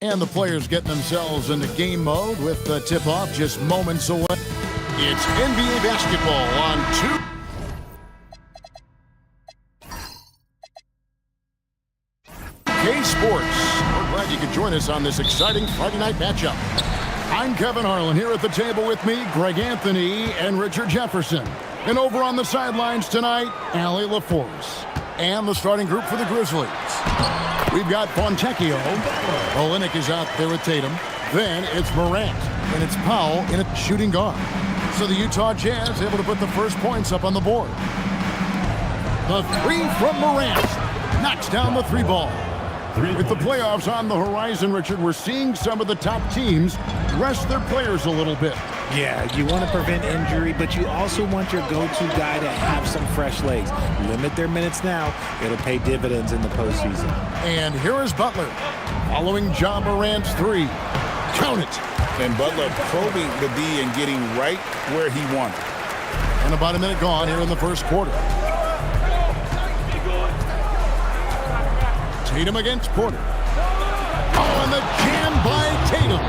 And the players getting themselves into game mode with the tip-off just moments away. It's NBA basketball on 2K Sports. We're glad you could join us on this exciting Friday night matchup. I'm Kevin Harlan. Here at the table with me, Greg Anthony and Richard Jefferson. And over on the sidelines tonight, Allie LaForce. And the starting group for the Grizzlies. We've got Fontecchio. Olynyk is out there with Tatum. Then it's Morant. And it's Powell in a shooting guard. So the Utah Jazz able to put the first points up on the board. The three from Morant. Knocks down the three ball. With the playoffs on the horizon, Richard, we're seeing some of the top teams rest their players a little bit. Yeah, you want to prevent injury, but you also want your go-to guy to have some fresh legs. Limit their minutes now. It'll pay dividends in the postseason. And here is Butler, following Ja Morant's three. Count it. And Butler probing the D and getting right where he wanted. And about a minute gone here in the first quarter. Tatum against Porter. Oh, and the jam by Tatum.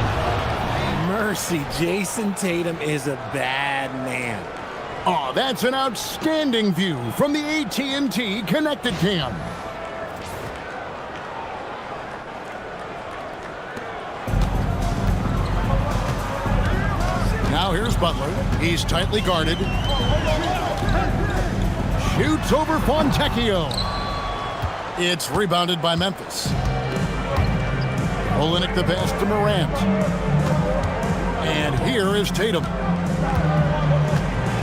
Mercy, Jason Tatum is a bad man. Oh, that's an outstanding view from the AT&T Connected Cam. Now here's Butler. He's tightly guarded. Shoots over Fontecchio. It's rebounded by Memphis. Olynyk the pass to Morant. And here is Tatum.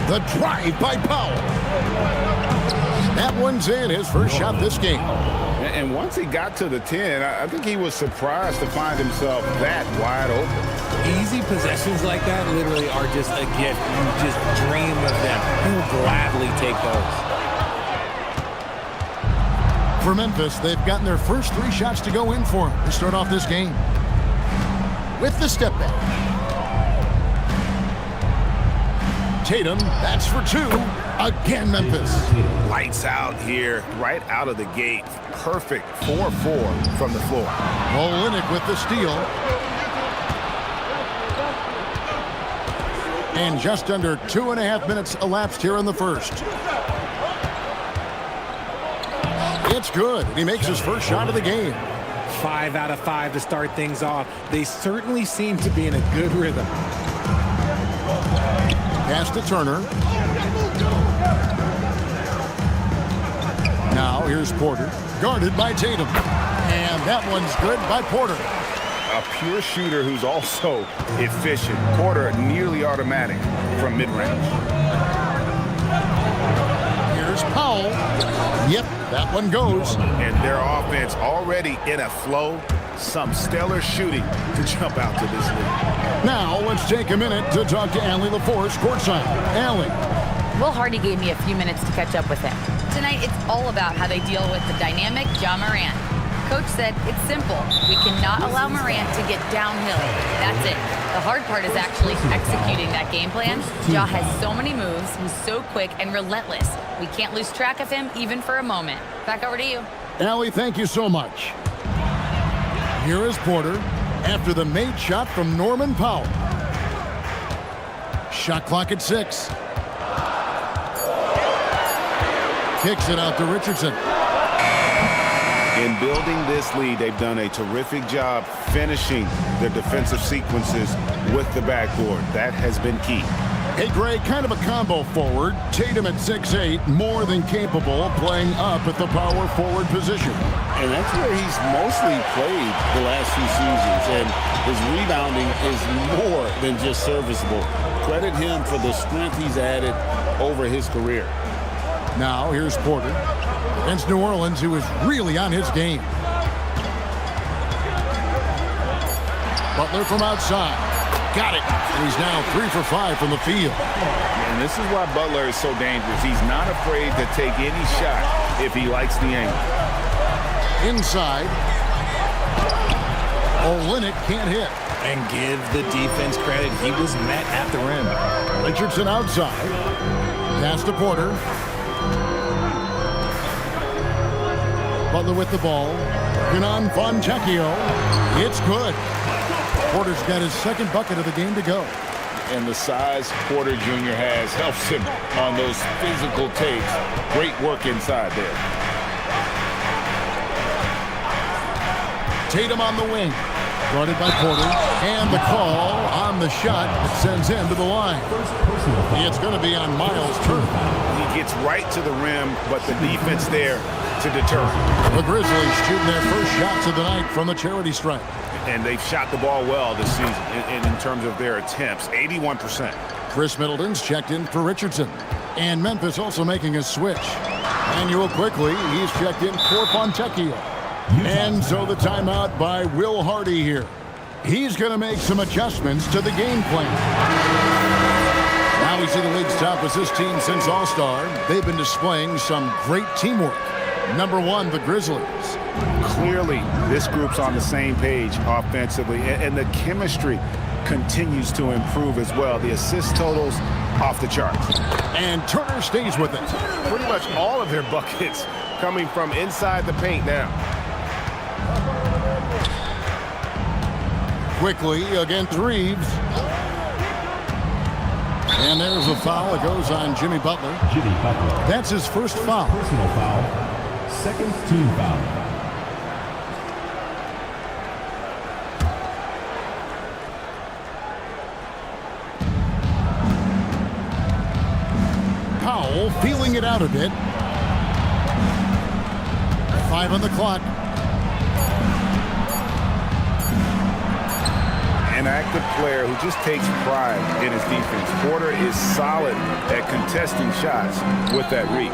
The drive by Powell. That one's in, his first shot this game. And once he got to the 10, I think he was surprised to find himself that wide open. Easy possessions like that literally are just a gift. You just dream of them. He'll gladly take those. For Memphis, they've gotten their first three shots to go in for him to start off this game. With the step back. Tatum, that's for two. Again, Memphis. Lights out here, right out of the gate. Perfect 4-4 from the floor. Olynyk with the steal. And just under 2.5 minutes elapsed here in the first. It's good. He makes his first shot of the game. 5 out of 5 to start things off. They certainly seem to be in a good rhythm. Pass to Turner. Now here's Porter. Guarded by Tatum. And that one's good by Porter. A pure shooter who's also efficient. Porter nearly automatic from mid-range. Here's Powell. Yep, that one goes. And their offense already in a flow. Some stellar shooting to jump out to this lead. Now let's take a minute to talk to Allie LaForce courtside. Allie. Will Hardy gave me a few minutes to catch up with him. Tonight, it's all about how they deal with the dynamic Ja Morant. Coach said it's simple. We cannot allow Morant to get downhill. That's it. The hard part is actually executing that game plan. Ja has so many moves. He's so quick and relentless. We can't lose track of him even for a moment. Back over to you. Allie, thank you so much. Here is Porter after the made shot from Norman Powell. Shot clock at 6. Kicks it out to Richardson. In building this lead, they've done a terrific job finishing their defensive sequences with the backboard. That has been key. Hey, Greg, kind of a combo forward. Tatum at 6'8", more than capable of playing up at the power forward position. And that's where he's mostly played the last few seasons. And his rebounding is more than just serviceable. Credit him for the strength he's added over his career. Now, here's Porter against New Orleans, who is really on his game. Butler from outside. Got it. And he's now 3 for 5 from the field. And this is why Butler is so dangerous. He's not afraid to take any shot if he likes the angle. Inside. Olynyk can't hit. And give the defense credit. He was met at the rim. Richardson outside. Pass to Porter. Butler with the ball. Kenan Fontecchio. It's good. Porter's got his second bucket of the game to go. And the size Porter Jr. has helps him on those physical takes. Great work inside there. Tatum on the wing. Guarded by Porter. And the call on the shot that sends him to the line. It's going to be on Miles Turner. He gets right to the rim, but the defense there to deter. The Grizzlies shooting their first shots of the night from the charity stripe. And they've shot the ball well this season in terms of their attempts, 81%. Chris Middleton's checked in for Richardson. And Memphis also making a switch. Manuel quickly, he's checked in for Fontecchio. And so the timeout by Will Hardy here. He's going to make some adjustments to the game plan. Now we see the league's top assist team since All-Star. They've been displaying some great teamwork. Number one, the Grizzlies. Clearly, this group's on the same page offensively, and the chemistry continues to improve as well. The assist totals off the charts. And Turner stays with it. Pretty much all of their buckets coming from inside the paint now. Quickly against Reeves. And there's a foul. It goes on Jimmy Butler. That's his first foul. Personal foul. Second team foul. Powell feeling it out a bit. 5 on the clock. An active player who just takes pride in his defense. Porter is solid at contesting shots with that reach.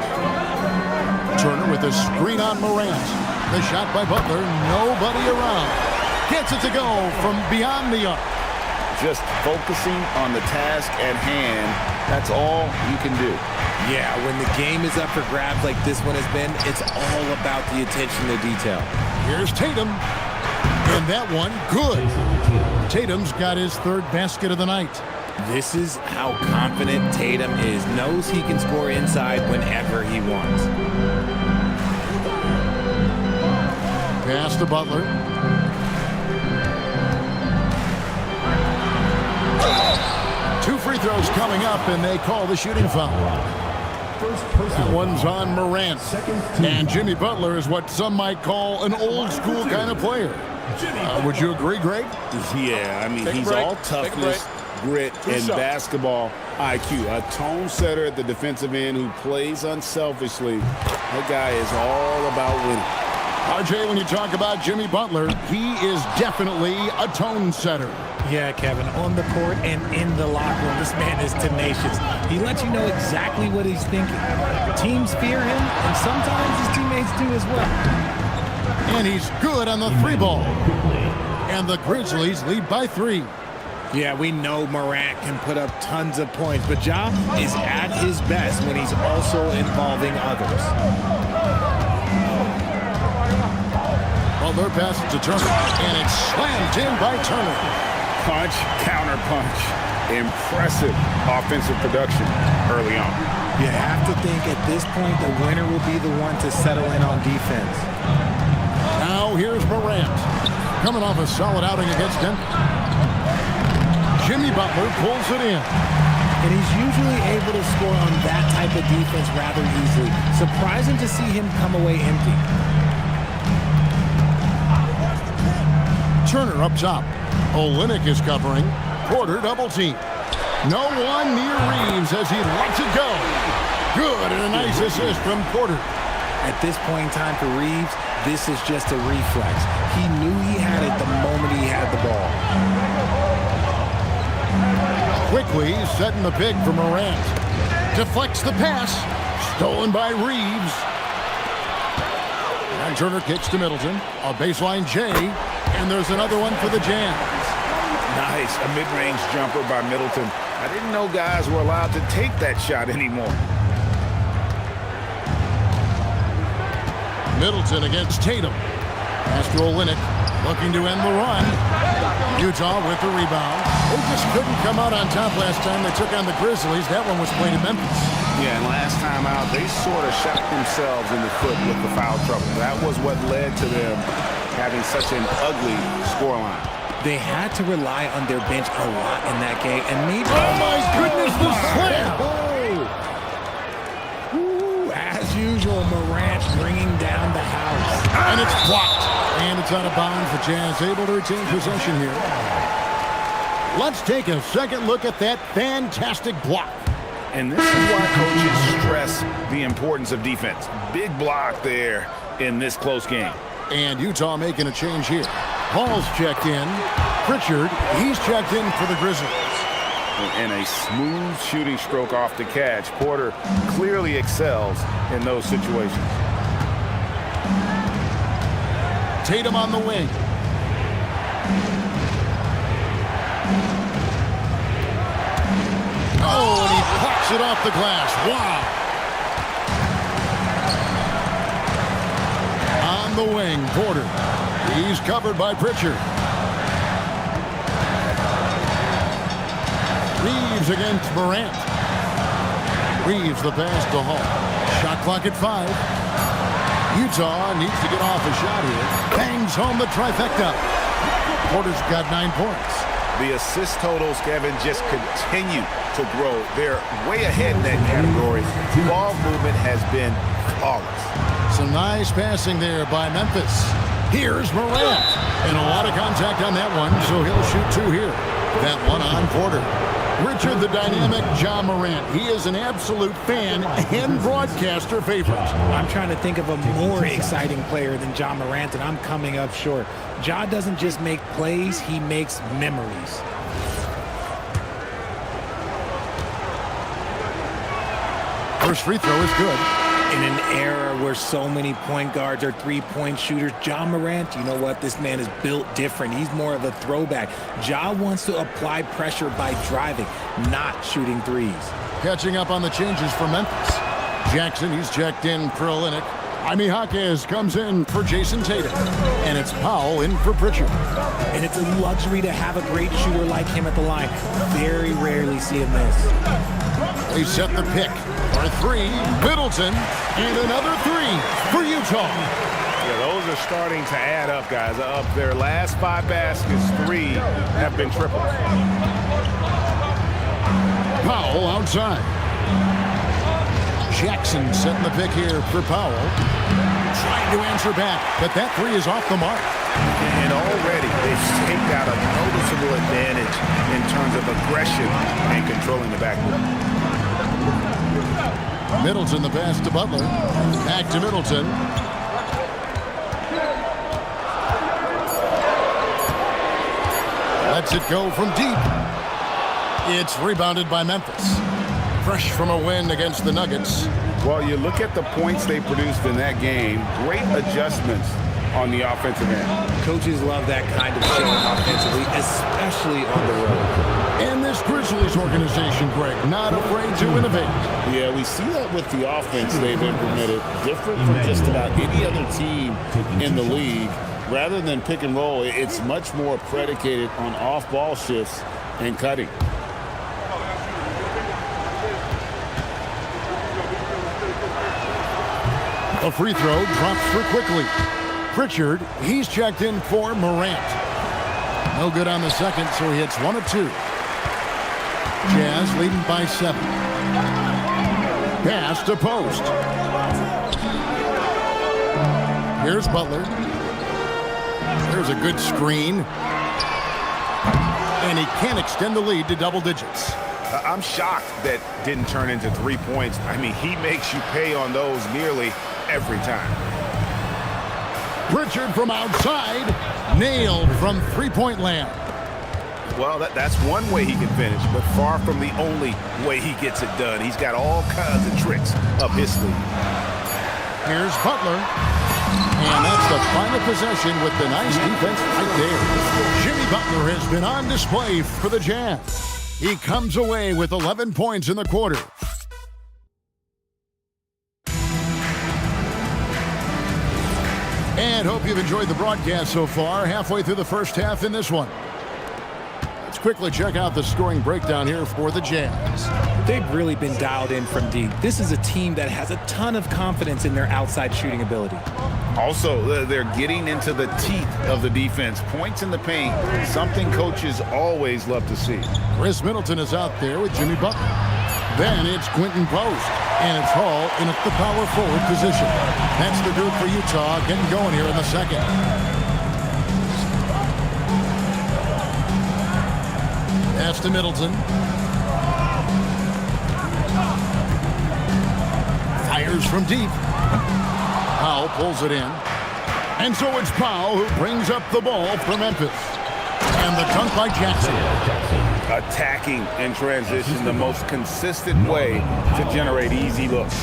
Turner with a screen on Morant. The shot by Butler. Nobody around. Gets it to go from beyond the arc. Just focusing on the task at hand. That's all you can do. Yeah, when the game is up for grabs like this one has been, it's all about the attention to detail. Here's Tatum. And that one, good. Tatum's got his third basket of the night. This is how confident Tatum is. Knows he can score inside whenever he wants. Pass to Butler. Two free throws coming up, and they call the shooting foul. That one's on Morant. And Jimmy Butler is what some might call an old-school kind of player. Would you agree, Greg? Yeah, I mean, he's all toughness, grit, and basketball IQ. A tone setter at the defensive end who plays unselfishly. That guy is all about winning. RJ, when you talk about Jimmy Butler, he is definitely a tone setter. Yeah, Kevin, on the court and in the locker room, this man is tenacious. He lets you know exactly what he's thinking. Teams fear him, and sometimes his teammates do as well. And he's good on the three ball. And the Grizzlies lead by 3. Yeah, we know Morant can put up tons of points, but Ja is at his best when he's also involving others. Butler passes to Turner, and it's slammed in by Turner. Punch, counter punch. Impressive offensive production early on. You have to think at this point the winner will be the one to settle in on defense. Now here's Morant, coming off a solid outing against Denver. Jimmy Butler pulls it in. And he's usually able to score on that type of defense rather easily. Surprising to see him come away empty. Turner up top. Olynyk is covering. Porter double team. No one near Reeves as he lets it go. Good, and a nice assist from Porter. At this point in time for Reeves, this is just a reflex. He knew he had it the moment he had the ball. Quickly setting the pick for Morant. Deflects the pass. Stolen by Reeves. And Turner kicks to Middleton. A baseline J. And there's another one for the Jazz. Nice, a mid-range jumper by Middleton. I didn't know guys were allowed to take that shot anymore. Middleton against Tatum. Pass to Olynyk, looking to end the run. Utah with the rebound. They just couldn't come out on top last time they took on the Grizzlies. That one was played in Memphis. Yeah, and last time out, they sort of shot themselves in the foot with the foul trouble. That was what led to them having such an ugly scoreline. They had to rely on their bench a lot in that game, and maybe... Oh, my goodness, the slam! Ooh, as usual, Morant bringing down the house. And it's blocked. And it's out of bounds. The Jazz able to retain possession here. Let's take a second look at that fantastic block. And this is why coaches stress the importance of defense. Big block there in this close game. And Utah making a change here. Paul's checked in. Pritchard, he's checked in for the Grizzlies. And a smooth shooting stroke off the catch. Porter clearly excels in those situations. Tatum on the wing. Oh, and he pops it off the glass. Wow. On the wing, Porter. He's covered by Pritchard. Reeves against Morant. Reeves the pass to Hall. Shot clock at 5. Utah needs to get off a shot here. Bangs home the trifecta. Porter's got 9 points. The assist totals, Kevin, just continue to grow. They're way ahead in that category. Ball movement has been flawless. Some nice passing there by Memphis. Here's Morant. And a lot of contact on that one, so he'll shoot 2 here. That one on Porter. Richard the dynamic Ja Morant. He is an absolute fan and broadcaster favorite. I'm trying to think of a more exciting player than Ja Morant, and I'm coming up short. Ja doesn't just make plays, he makes memories. First free throw is good. In an era where so many point guards are three-point shooters, Ja Morant, you know what? This man is built different. He's more of a throwback. Ja wants to apply pressure by driving, not shooting threes. Catching up on the changes for Memphis. Jackson, he's checked in for Olynyk. Jaime Jaquez comes in for Jason Tatum. And it's Powell in for Pritchard. And it's a luxury to have a great shooter like him at the line. Very rarely see him miss. They set the pick for 3. Middleton, and another 3 for Utah. Yeah, those are starting to add up, guys. Up their last 5 baskets, 3 have been triples. Powell outside. Jackson setting the pick here for Powell. Trying to answer back, but that 3 is off the mark. And already they've staked out a noticeable advantage in terms of aggression and controlling the backcourt. Middleton the pass to Butler. Back to Middleton. Lets it go from deep. It's rebounded by Memphis. Fresh from a win against the Nuggets. Well, you look at the points they produced in that game. Great adjustments on the offensive end. Coaches love that kind of showing offensively, especially on the road. And this Grizzlies organization, Greg, not afraid to innovate. Yeah, we see that with the offense they've implemented. Different from just about any other team in the league. Rather than pick and roll, it's much more predicated on off-ball shifts and cutting. A free throw drops for quickly. Pritchard, he's checked in for Morant. No good on the second, so he hits 1 of 2. Jazz leading by 7. Pass to post. Here's Butler. There's a good screen. And he can't extend the lead to double digits. I'm shocked that didn't turn into 3 points. I mean, he makes you pay on those nearly every time. Pritchard from outside. Nailed from three-point land. Well, that's one way he can finish, but far from the only way he gets it done. He's got all kinds of tricks up his sleeve. Here's Butler. And that's the final possession with the nice defense right there. Jimmy Butler has been on display for the Jazz. He comes away with 11 points in the quarter. And hope you've enjoyed the broadcast so far. Halfway through the first half in this one. Let's quickly check out the scoring breakdown here for the Jazz. They've really been dialed in from deep. This is a team that has a ton of confidence in their outside shooting ability. Also, they're getting into the teeth of the defense. Points in the paint, something coaches always love to see. Chris Middleton is out there with Jimmy Butler. Then it's Quentin Post, and it's Hall in at the power forward position. That's the group for Utah getting going here in the second. Pass to Middleton. Fires from deep. Powell pulls it in. And so it's Powell who brings up the ball for Memphis. And the dunk by Jackson. Attacking in transition, the most consistent way to generate easy looks.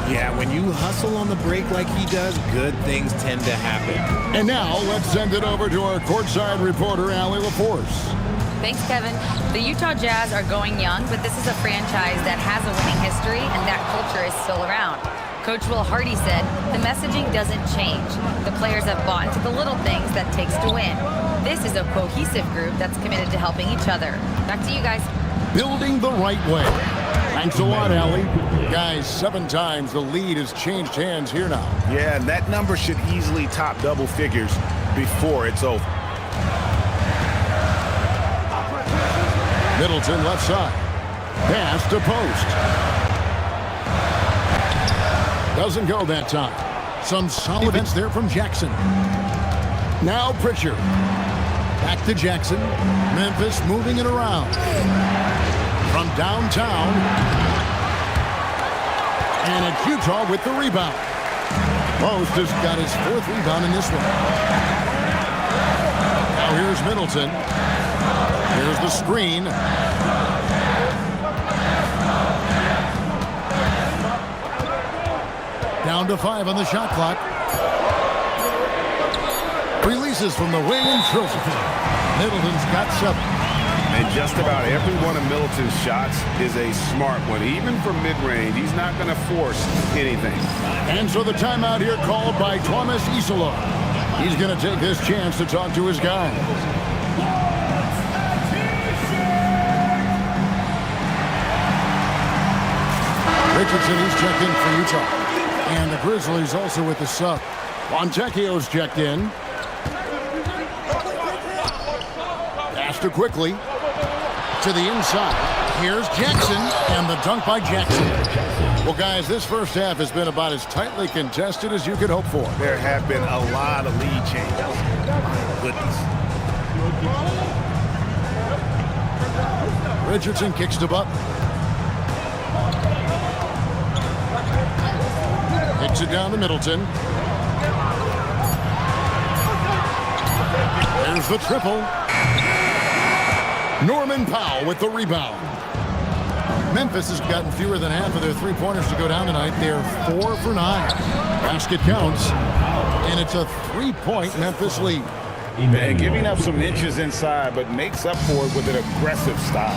Yeah, when you hustle on the break like he does, good things tend to happen. And now let's send it over to our courtside reporter, Allie LaForce. Thanks, Kevin. The Utah Jazz are going young, but this is a franchise that has a winning history, and that culture is still around. Coach Will Hardy said, the messaging doesn't change. The players have bought into the little things that takes to win. This is a cohesive group that's committed to helping each other. Back to you guys. Building the right way. Thanks a lot, Allie. Guys, 7 times the lead has changed hands here now. Yeah, and that number should easily top double figures before it's over. Middleton left side. Pass to Post. Doesn't go that time. Some solid defense there from Jackson. Now Pritchard. Back to Jackson. Memphis moving it around. From downtown. And it's Utah with the rebound. Post has got his 4th rebound in this one. Now here's Middleton. Here's the screen. Down to 5 on the shot clock. Releases from the wing and throws it. Middleton's got 7. And just about every one of Middleton's shots is a smart one. Even from mid-range, he's not going to force anything. And so the timeout here called by Thomas Isola. He's going to take this chance to talk to his guys. Richardson, he's checked in for Utah. And the Grizzlies also with the sub. Fontecchio's checked in. Pass to quickly. To the inside. Here's Jackson. And the dunk by Jackson. Well, guys, this first half has been about as tightly contested as you could hope for. There have been a lot of lead changes. My goodness. Richardson kicks to Butler. Hits it down to Middleton. There's the triple. Norman Powell with the rebound. Memphis has gotten fewer than half of their three-pointers to go down tonight. They're 4 for 9. Basket counts. And it's a 3-point Memphis lead. And giving up some inches inside, but makes up for it with an aggressive style.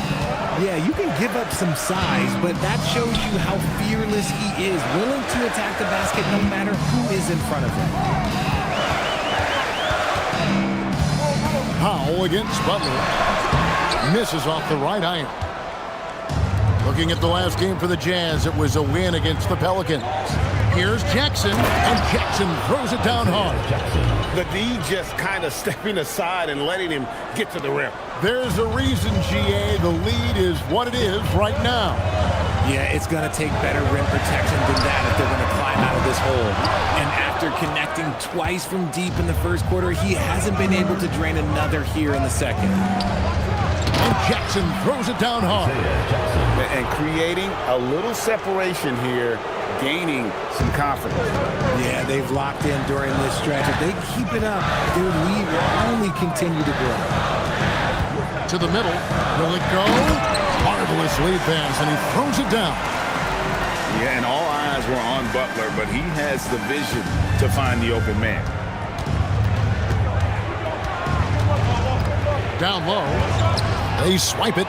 Yeah, you can give up some size, but that shows you how fearless he is, willing to attack the basket no matter who is in front of him. Powell against Butler. Misses off the right iron. Looking at the last game for the Jazz, it was a win against the Pelicans. Here's Jackson, and Jackson throws it down hard. The D just kind of stepping aside and letting him get to the rim. There's a reason, GA, the lead is what it is right now. Yeah, it's going to take better rim protection than that if they're going to climb out of this hole. And after connecting twice from deep in the first quarter, he hasn't been able to drain another here in the second. And Jackson throws it down hard. And creating a little separation here, gaining some confidence. Yeah, they've locked in during this stretch. If they keep it up, their lead will only continue to grow. To the middle. Will it go? Marvelous lead pass, and he throws it down. Yeah, and all eyes were on Butler, but he has the vision to find the open man. Down low. They swipe it.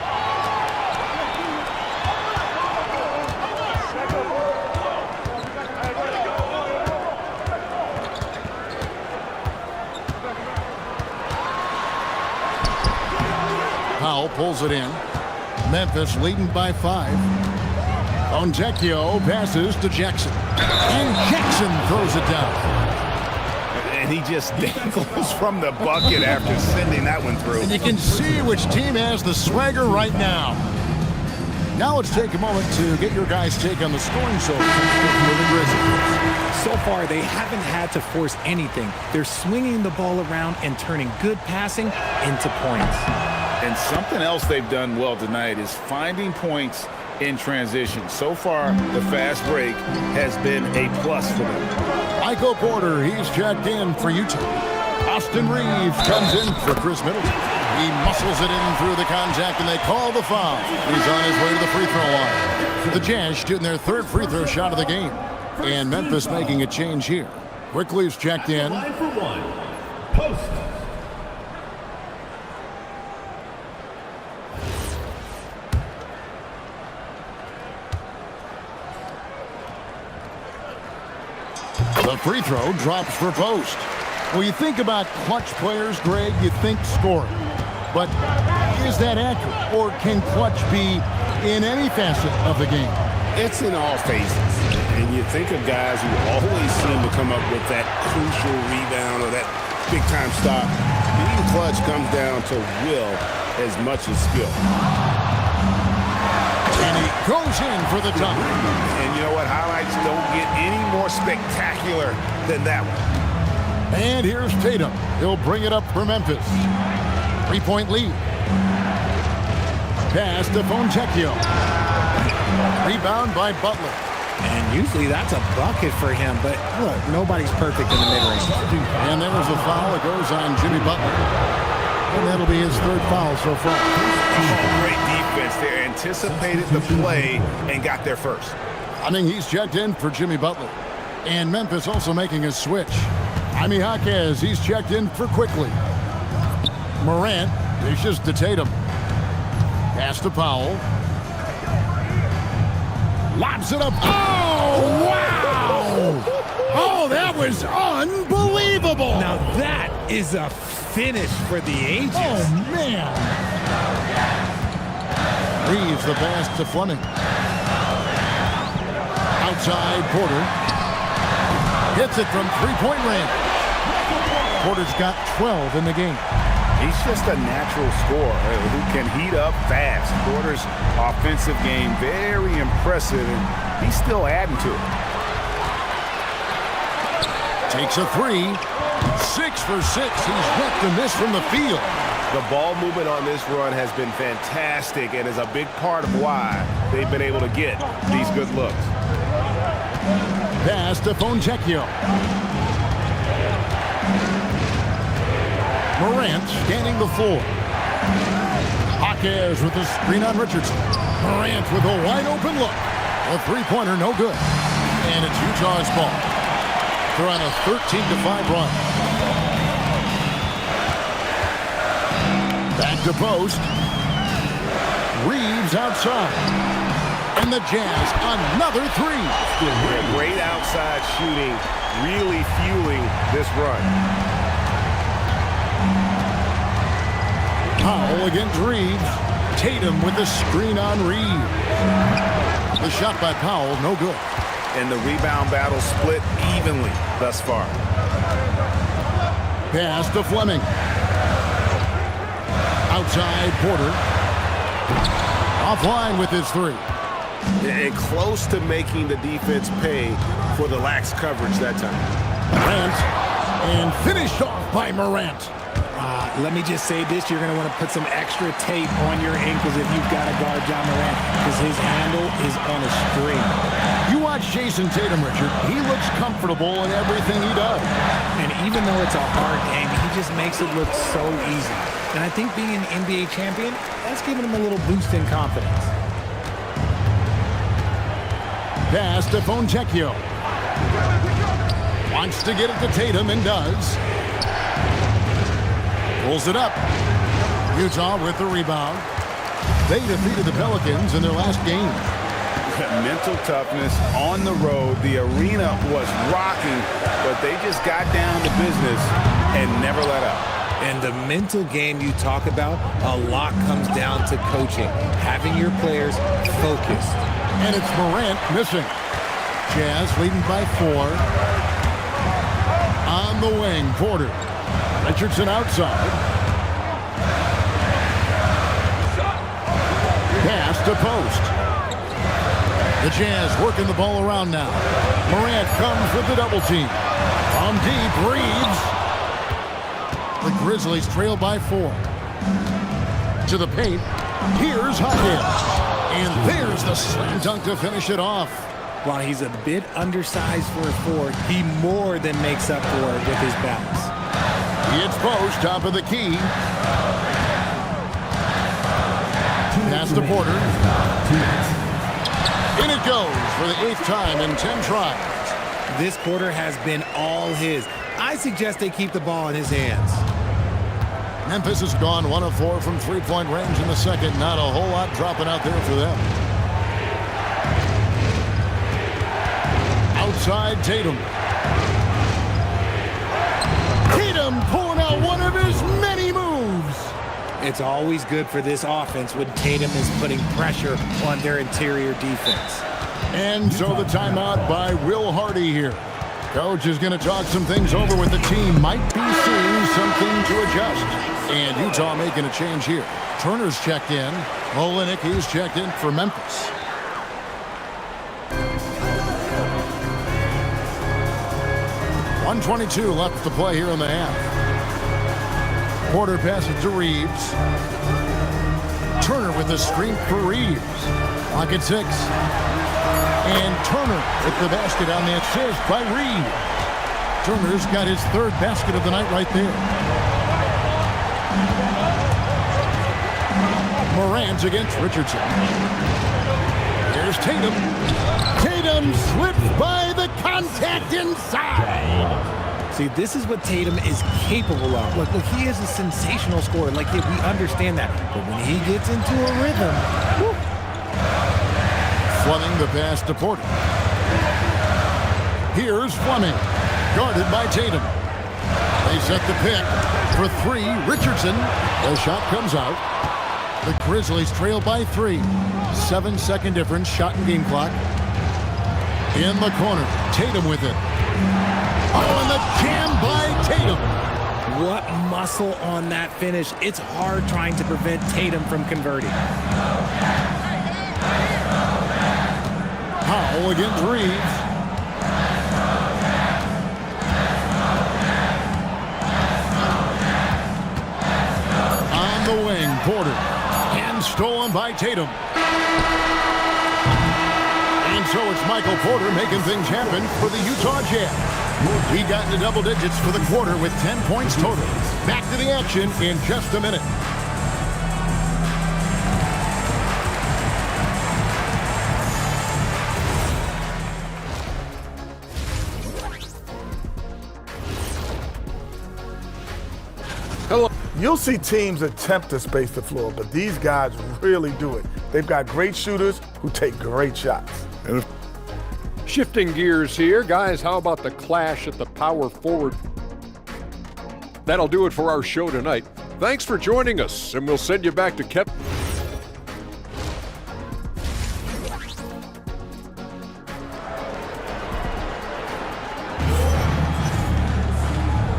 Powell pulls it in. Memphis leading by 5. Fontecchio passes to Jackson. And Jackson throws it down. And he just dangles from the bucket after sending that one through. And you can see which team has the swagger right now. Now let's take a moment to get your guys' take on the scoring so far for the Grizzlies. So far, they haven't had to force anything. They're swinging the ball around and turning good passing into points. And something else they've done well tonight is finding points in transition. So far, the fast break has been a plus for them. Michael Porter, he's checked in for Utah. Austin Reeves comes in for Chris Middleton. He muscles it in through the contact, and they call the foul. He's on his way to the free throw line. The Jazz shooting their 3rd free throw shot of the game. And Memphis making a change here. Quickly's checked in. Line for 1. Post. The free throw drops for Post. When you think about clutch players, Greg, you think scoring. But is that accurate? Or can clutch be in any facet of the game? It's in all phases. And you think of guys who always seem to come up with that crucial rebound or that big-time stop. Being clutch comes down to will as much as skill. And he goes in for the dunk. And you know what? Highlights don't get any more spectacular than that one. And here's Tatum. He'll bring it up for Memphis. 3-point lead. Pass to Fontecchio. Rebound by Butler. And usually that's a bucket for him, but look, nobody's perfect in the mid-range. And there's a foul that goes on Jimmy Butler. And that'll be his 3rd foul so far. Oh, great defense there. Anticipated the play and got there first. I mean, he's checked in for Jimmy Butler. And Memphis also making a switch. Jaime Jaquez, he's checked in for Quickly. Morant dishes to Tatum. Pass to Powell. Lobs it up. Oh, wow! Oh, that was unbelievable! Now that is a finish for the ages. Oh, man! Reeves the pass to Fleming. Outside Porter. Hits it from 3-point range. Porter's got 12 in the game. He's just a natural scorer who can heat up fast. Porter's offensive game very impressive, and he's still adding to it. Takes a 3. 6 for 6. He's yet to miss from the field. The ball movement on this run has been fantastic and is a big part of why they've been able to get these good looks. Pass to Fontecchio. Morant scanning the floor. Jaquez with a screen on Richardson. Morant with a wide open look. A 3-pointer, no good. And it's Utah's ball. They're on a 13-5 run. Back to post. Reeves outside. And the Jazz, another 3. Great outside shooting, really fueling this run. Powell against Reeves. Tatum with the screen on Reeves. The shot by Powell, no good. And the rebound battle split evenly thus far. Pass to Fleming. Outside Porter. Offline with his 3. And close to making the defense pay for the lax coverage that time. Morant. And finished off by Morant. Let me just say this, you're going to want to put some extra tape on your ankles if you've got to guard Ja Morant, because his handle is on a string. You watch Jason Tatum, Richard. He looks comfortable in everything he does. And even though it's a hard game, he just makes it look so easy. And I think being an NBA champion, that's giving him a little boost in confidence. Pass to Fontecchio. Wants to get it to Tatum and does. Pulls it up. Utah with the rebound. They defeated the Pelicans in their last game. Mental toughness on the road. The arena was rocking, but they just got down to business and never let up. And the mental game you talk about, a lot comes down to coaching, having your players focused. And it's Morant missing. Jazz leading by 4. On the wing, Porter. Richardson outside. Pass to post. The Jazz working the ball around now. Morant comes with the double team. From deep, Reeves. The Grizzlies trail by 4. To the paint. Here's Hawkins. And there's the slam dunk to finish it off. While he's a bit undersized for a 4, he more than makes up for it with his bounce. It's post, top of the key. Pass to Porter. In it goes for the 8th time in 10 tries. This quarter has been all his. I suggest they keep the ball in his hands. Memphis has gone 1 of 4 from three-point range in the second. Not a whole lot dropping out there for them. Outside Tatum. Tatum pulling out one of his many moves. It's always good for this offense when Tatum is putting pressure on their interior defense. And so the timeout by Will Hardy here. Coach is going to talk some things over with the team. Might be seeing something to adjust. And Utah making a change here. Turner's checked in. Olynyk, he's checked in for Memphis. .122 left to play here in the half. Porter passes to Reeves. Turner with the screen for Reeves. Clock at 6. And Turner with the basket on the assist by Reeves. Turner's got his 3rd basket of the night right there. Morant against Richardson. Here's Tatum. Tatum slips by the contact inside. See, this is what Tatum is capable of. Look, he is a sensational scorer. Like, we understand that. But when he gets into a rhythm, whew. Fleming the pass to Porter. Here's Fleming, guarded by Tatum. They set the pick for 3. Richardson. The shot comes out. The Grizzlies trail by 3. 7-second difference, shot and game clock. In the corner, Tatum with it. Oh, and the jam by Tatum. What muscle on that finish. It's hard trying to prevent Tatum from converting. Powell against Reeves. On the wing, Porter. And stolen by Tatum. And so it's Michael Porter making things happen for the Utah Jazz. We got into double digits for the quarter with 10 points total. Back to the action in just a minute. You'll see teams attempt to space the floor, but these guys really do it. They've got great shooters who take great shots. Shifting gears here, guys, how about the clash at the power forward? That'll do it for our show tonight. Thanks for joining us, and we'll send you back to Kevin.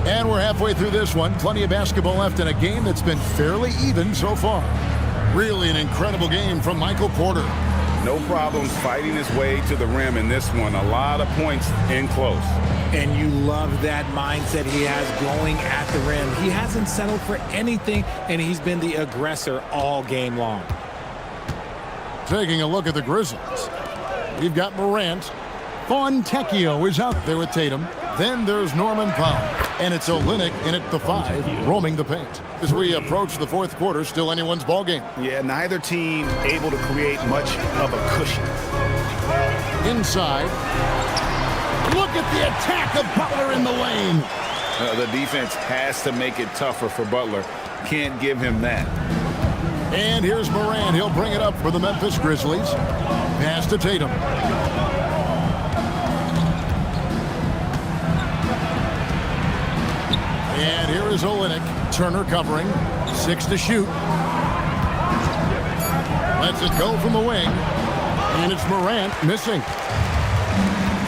And we're halfway through this one. Plenty of basketball left in a game that's been fairly even so far. Really an incredible game from Michael Porter. No problems fighting his way to the rim in this one. A lot of points in close. And you love that mindset he has going at the rim. He hasn't settled for anything, and he's been the aggressor all game long. Taking a look at the Grizzlies. We've got Morant. Fontecchio is out there with Tatum. Then there's Norman Powell. And it's Olynyk in at the 5, roaming the paint. As we approach the 4th quarter, still anyone's ball game. Yeah, neither team able to create much of a cushion. Inside. Look at the attack of Butler in the lane. The defense has to make it tougher for Butler. Can't give him that. And here's Morant. He'll bring it up for the Memphis Grizzlies. Pass to Tatum. And here is Olynyk. Turner covering. 6 to shoot. Lets it go from the wing. And it's Morant missing.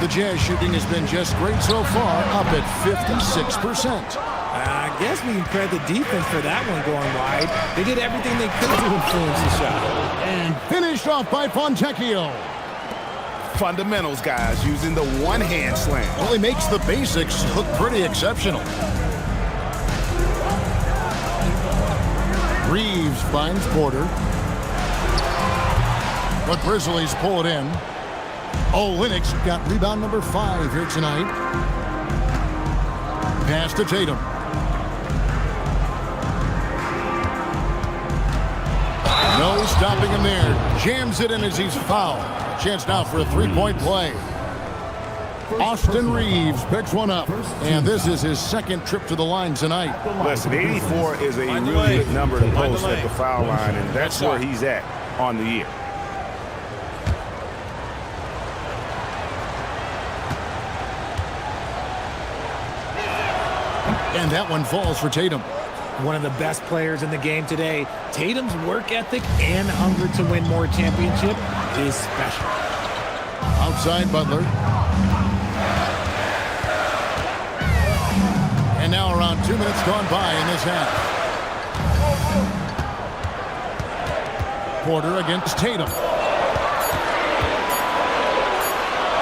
The Jazz shooting has been just great so far, up at 56%. I guess we can credit the defense for that one going wide. They did everything they could to influence the shot. And finished off by Fontecchio. Fundamentals, guys, using the one-hand slam. Well, he makes the basics look pretty exceptional. Reeves finds Porter. The Grizzlies pull it in. Olynyk's got rebound number 5 here tonight. Pass to Tatum. No stopping him there. Jams it in as he's fouled. Chance now for a three-point play. Austin Reeves picks one up. And this is his second trip to the line tonight. Listen, 84 is a really good number to post at the foul line, and that's where he's at on the year. And that one falls for Tatum. One of the best players in the game today. Tatum's work ethic and hunger to win more championship is special. Outside Butler. And now around 2 minutes gone by in this half. Porter against Tatum.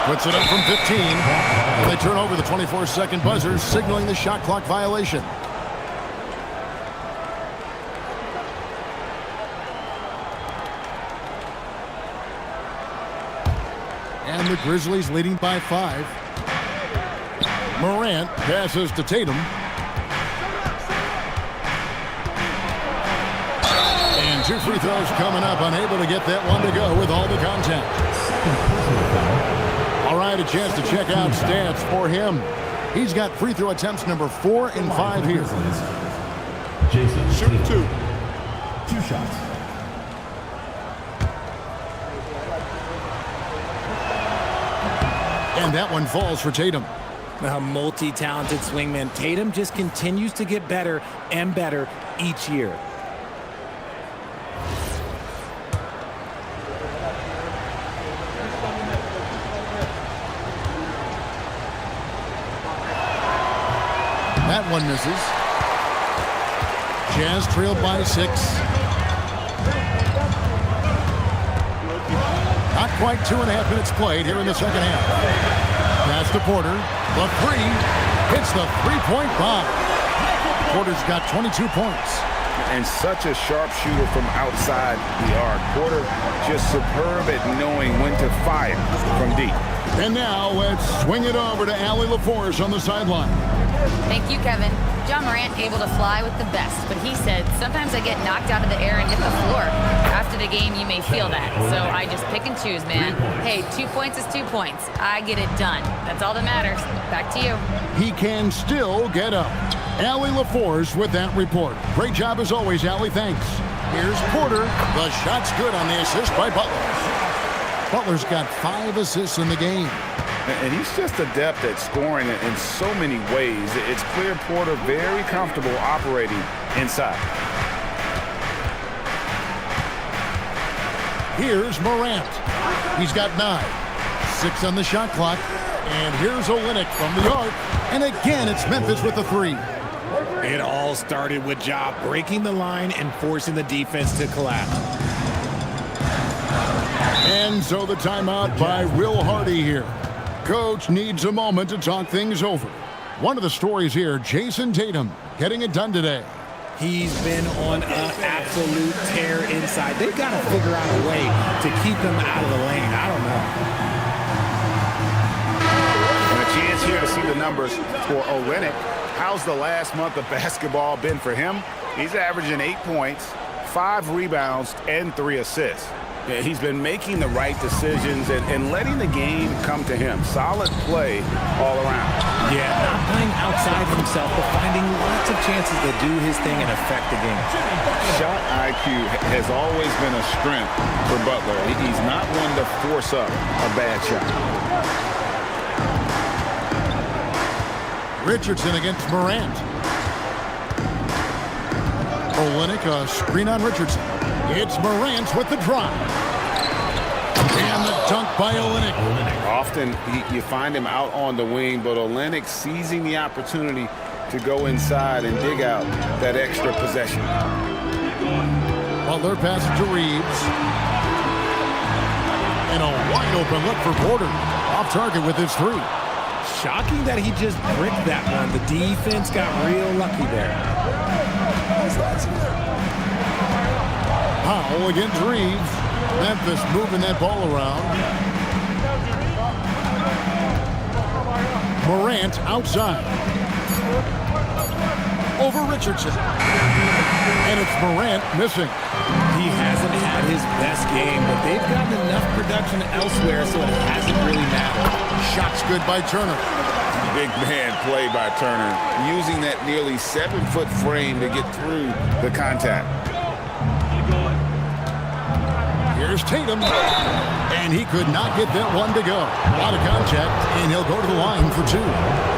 Puts it up from 15. And they turn over the 24-second buzzer, signaling the shot clock violation. And the Grizzlies leading by 5. Morant passes to Tatum. And 2 free throws coming up, unable to get that one to go with all the contact. All right, a chance to check out stats for him. He's got free throw attempts number 4 and 5 here. Jason, Shoot 2. 2 shots. And that one falls for Tatum. A multi-talented swingman. Tatum just continues to get better and better each year. That one misses. Jazz trailed by 6. Not quite 2.5 minutes played here in the second half. Pass to Porter. The 3 hits the three-point bomb. Porter's got 22 points. And such a sharp shooter from outside the arc. Porter just superb at knowing when to fire from deep. And now let's swing it over to Allie LaForce on the sideline. Thank you, Kevin. John Morant able to fly with the best, but he said, sometimes I get knocked out of the air and hit the floor. After the game, you may feel that, so I just pick and choose, man. Hey, 2 points is 2 points. I get it done. That's all that matters. Back to you. He can still get up. Allie LaForce with that report. Great job as always, Allie. Thanks. Here's Porter. The shot's good on the assist by Butler. Butler's got 5 assists in the game. And he's just adept at scoring in so many ways. It's clear Porter very comfortable operating inside. Here's Morant. He's got 9. 6 on the shot clock. And here's Olynyk from the arc. And again, it's Memphis with the 3. It all started with Ja breaking the line and forcing the defense to collapse. And so the timeout by Will Hardy here. Coach needs a moment to talk things over. One of the stories here, Jason Tatum getting it done today. He's been on an absolute tear inside. They've got to figure out a way to keep him out of the lane. I don't know. And a chance here to see the numbers for Olynyk. How's the last month of basketball been for him? He's averaging 8 points, 5 rebounds, and 3 assists. He's been making the right decisions and letting the game come to him. Solid play all around. Yeah, not playing outside himself, but finding lots of chances to do his thing and affect the game. Shot IQ has always been a strength for Butler. He's not one to force up a bad shot. Richardson against Morant. Olynyk, a screen on Richardson. It's Morant with the drive. And the dunk by Olynyk. Often you find him out on the wing, but Olynyk seizing the opportunity to go inside and dig out that extra possession. Butler passes to Reeves. And a wide open look for Porter. Off target with his three. Shocking that he just bricked that one. The defense got real lucky there. Powell against Reeves. Memphis moving that ball around. Morant outside. Over Richardson. And it's Morant missing. He hasn't had his best game, but they've gotten enough production elsewhere, so it hasn't really mattered. Shots good by Turner. Big man play by Turner, using that nearly 7-foot frame to get through the contact. Here's Tatum. And he could not get that one to go. A lot of contact, and he'll go to the line for two.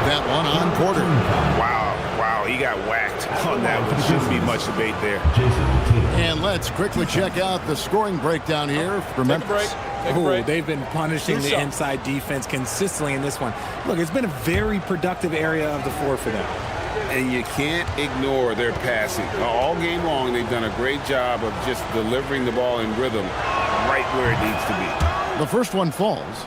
That one on Porter. Wow, he got whacked on that one. Shouldn't be much debate there. And let's quickly check out the scoring breakdown here for Memphis. They've been punishing the inside defense consistently in this one. Look, it's been a very productive area of the floor for them. And you can't ignore their passing. All game long, they've done a great job of just delivering the ball in rhythm right where it needs to be. The first one falls.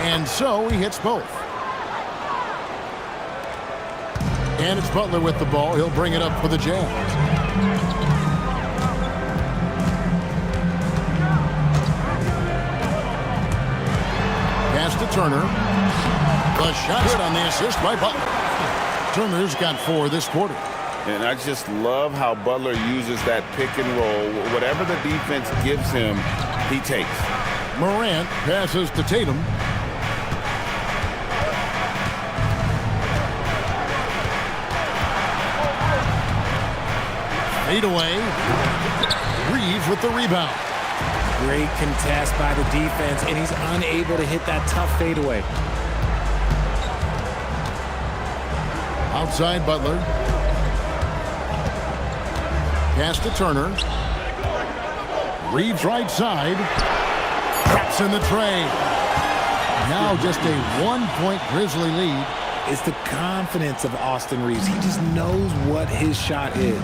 And so he hits both. And it's Butler with the ball. He'll bring it up for the Jazz. Pass to Turner. The shot good on the assist by Butler. Turner's got 4 this quarter. And I just love how Butler uses that pick and roll. Whatever the defense gives him, he takes. Morant passes to Tatum. Fade away. Reeves with the rebound. Great contest by the defense, and he's unable to hit that tough fadeaway. Outside Butler. Pass to Turner. Reeves right side. Traps in the tray. Now just a 1-point Grizzly lead. It's the confidence of Austin Reeves. He just knows what his shot is.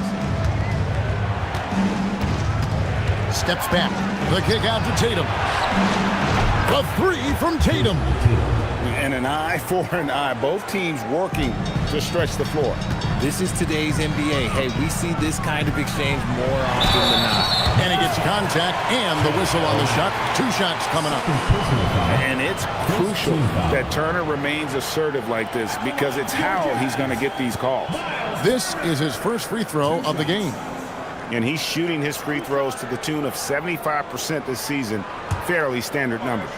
Steps back. The kick out to Tatum. The 3 from Tatum. And an eye for an eye. Both teams working to stretch the floor. This is today's NBA. Hey, we see this kind of exchange more often than not. And he gets contact and the whistle on the shot. 2 shots coming up. And it's crucial that Turner remains assertive like this because it's how he's going to get these calls. This is his first free throw of the game. And he's shooting his free throws to the tune of 75% this season. Fairly standard numbers.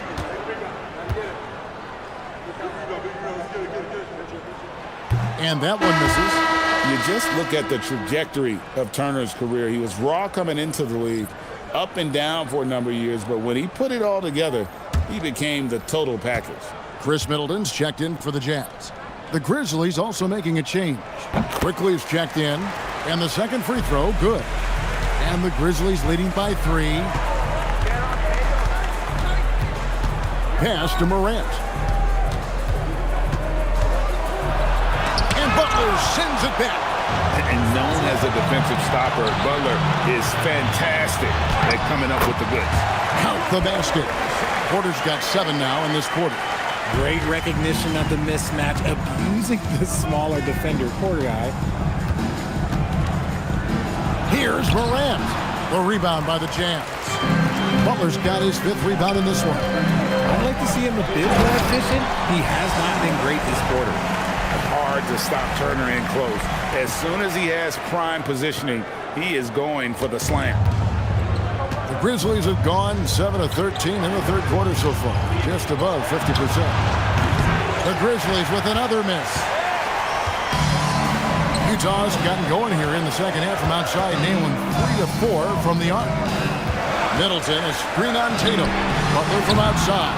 And that one misses. You just look at the trajectory of Turner's career. He was raw coming into the league, up and down for a number of years, but when he put it all together, he became the total package. Chris Middleton's checked in for the Jazz. The Grizzlies also making a change. Quickly is checked in, and the second free throw, good. And the Grizzlies leading by 3. Pass to Morant. And Butler sends it back. And known as a defensive stopper, Butler is fantastic at coming up with the goods. Count the basket. Porter's got 7 now in this quarter. Great recognition of the mismatch, abusing the smaller defender, Porter guy. Here's Morant. The rebound by the Jazz. Butler's got his 5th rebound in this one. I'd like to see him a bit more efficient. He has not been great this quarter. Hard to stop Turner in close. As soon as he has prime positioning, he is going for the slam. The Grizzlies have gone 7 of 13 in the third quarter so far, just above 50%. The Grizzlies with another miss. Utah's gotten going here in the second half from outside, nailing 3 of 4 from the arc. Middleton, a screen on Tatum. Butler from outside.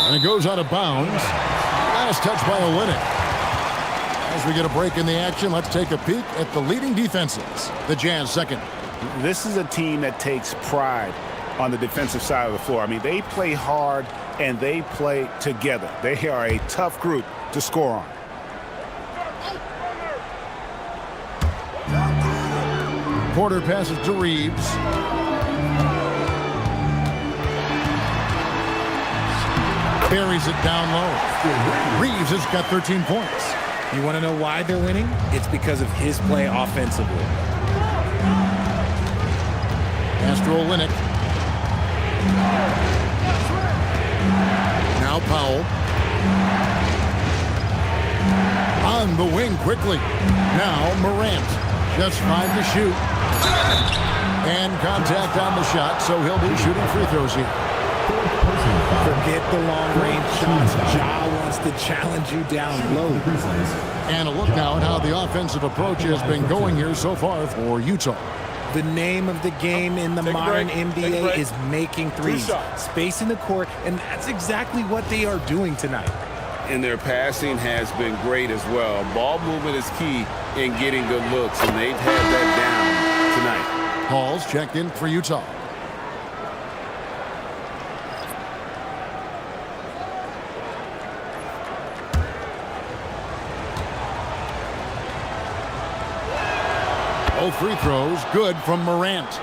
And it goes out of bounds. Last touch by Olynyk. As we get a break in the action, let's take a peek at the leading defenses. The Jazz second. This is a team that takes pride on the defensive side of the floor. I mean, they play hard and they play together. They are a tough group to score on. Porter passes to Reeves. Buries it down low. Reeves has got 13 points. You want to know why they're winning? It's because of his play offensively. Pass to Olynyk. Now Powell. On the wing quickly. Now Morant. Just 5 to shoot. And contact on the shot, so he'll be shooting free throws here. Forget the long-range shots. Ja wants to challenge you down low. And a look now at how the offensive approach has been going here so far for Utah. The name of the game in the modern NBA is making threes. Spacing the court, and that's exactly what they are doing tonight. And their passing has been great as well. Ball movement is key in getting good looks, and they've had that down tonight. Hall's checked in for Utah. Both free throws good from Morant.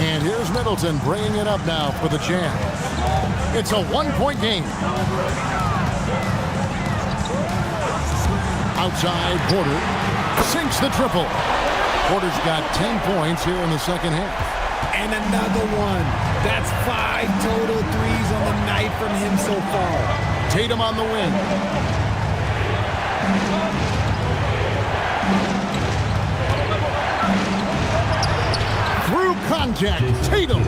And here's Middleton bringing it up now for the Jazz. It's a 1-point game. Outside, Porter sinks the triple. Porter's got 10 points here in the second half. And another one. That's 5 total threes on the night from him so far. Tatum on the wing. Through contact, Tatum.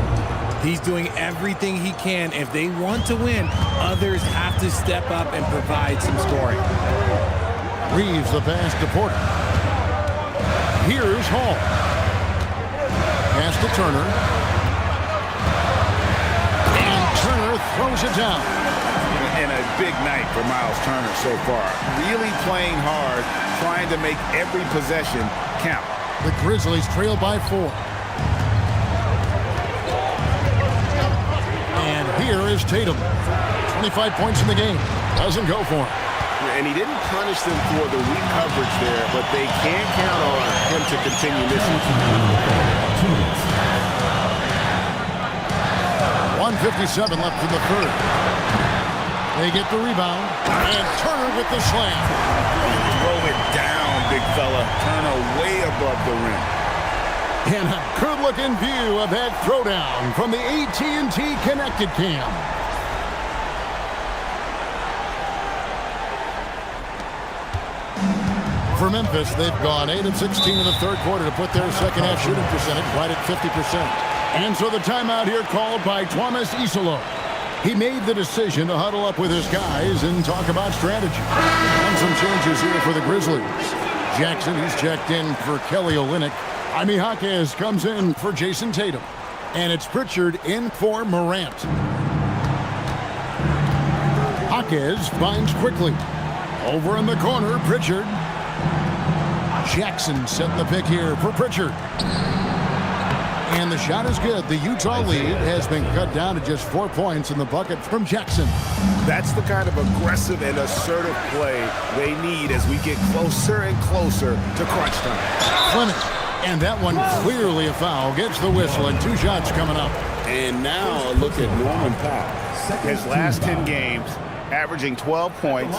He's doing everything he can. If they want to win, others have to step up and provide some scoring. Reeves the pass to Porter. Here's Hall. Pass to Turner. And Turner throws it down. And a big night for Miles Turner so far. Really playing hard, trying to make every possession count. The Grizzlies trail by 4. And here is Tatum. 25 points in the game. Doesn't go for him. And he didn't punish them for the weak coverage there, but they can count on him to continue this. 1:57 left in the third. They get the rebound. And Turner with the slam. Throw it down, big fella. Turner way above the rim. And a good-looking view of that throwdown from the AT&T Connected Cam. For Memphis, they've gone 8 of 16 in the third quarter to put their second-half shooting percentage right at 50%. And so the timeout here called by Thomas Isolo. He made the decision to huddle up with his guys and talk about strategy. And some changes here for the Grizzlies. Jackson, he's checked in for Kelly Olynyk. Jaime Jaquez comes in for Jason Tatum. And it's Pritchard in for Morant. Jaquez finds quickly. Over in the corner, Pritchard. Jackson setting the pick here for Pritchard. And the shot is good. The Utah lead has been cut down to just 4 points in the bucket from Jackson. That's the kind of aggressive and assertive play they need as we get closer and closer to crunch time. Fleming. And that one clearly a foul. Gets the whistle and 2 shots coming up. And now a look at Norman Powell. His last 10 games, averaging 12 points,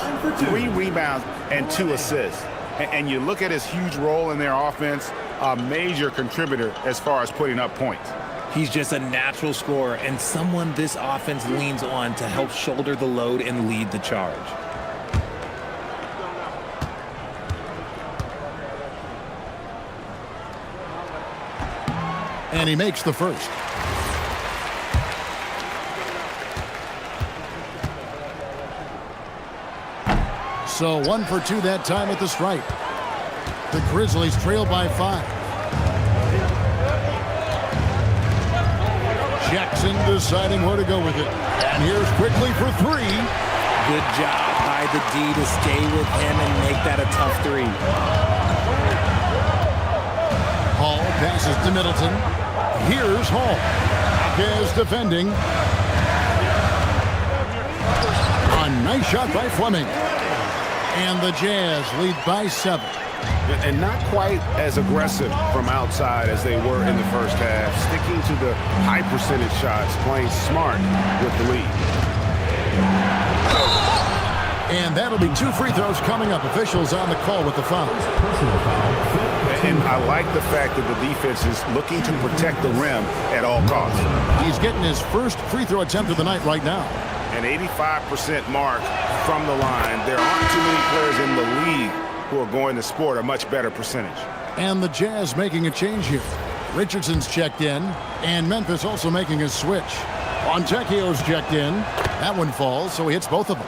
3 rebounds, and 2 assists. And you look at his huge role in their offense, a major contributor as far as putting up points. He's just a natural scorer and someone this offense leans on to help shoulder the load and lead the charge. And he makes the first. So 1 for 2 that time at the stripe. The Grizzlies trail by 5. Jackson deciding where to go with it. And here's quickly for 3. Good job by the D to stay with him and make that a tough 3. Hall passes to Middleton. Here's Hall. Is defending. A nice shot by Fleming. And the Jazz lead by 7. And not quite as aggressive from outside as they were in the first half. Sticking to the high percentage shots, playing smart with the lead. And that'll be 2 free throws coming up. Officials on the call with the foul. And I like the fact that the defense is looking to protect the rim at all costs. He's getting his first free throw attempt of the night right now. An 85% mark from the line. There aren't too many players in the league who are going to sport a much better percentage. And the Jazz making a change here. Richardson's checked in, and Memphis also making a switch. Fontecchio's checked in. That one falls, so he hits both of them.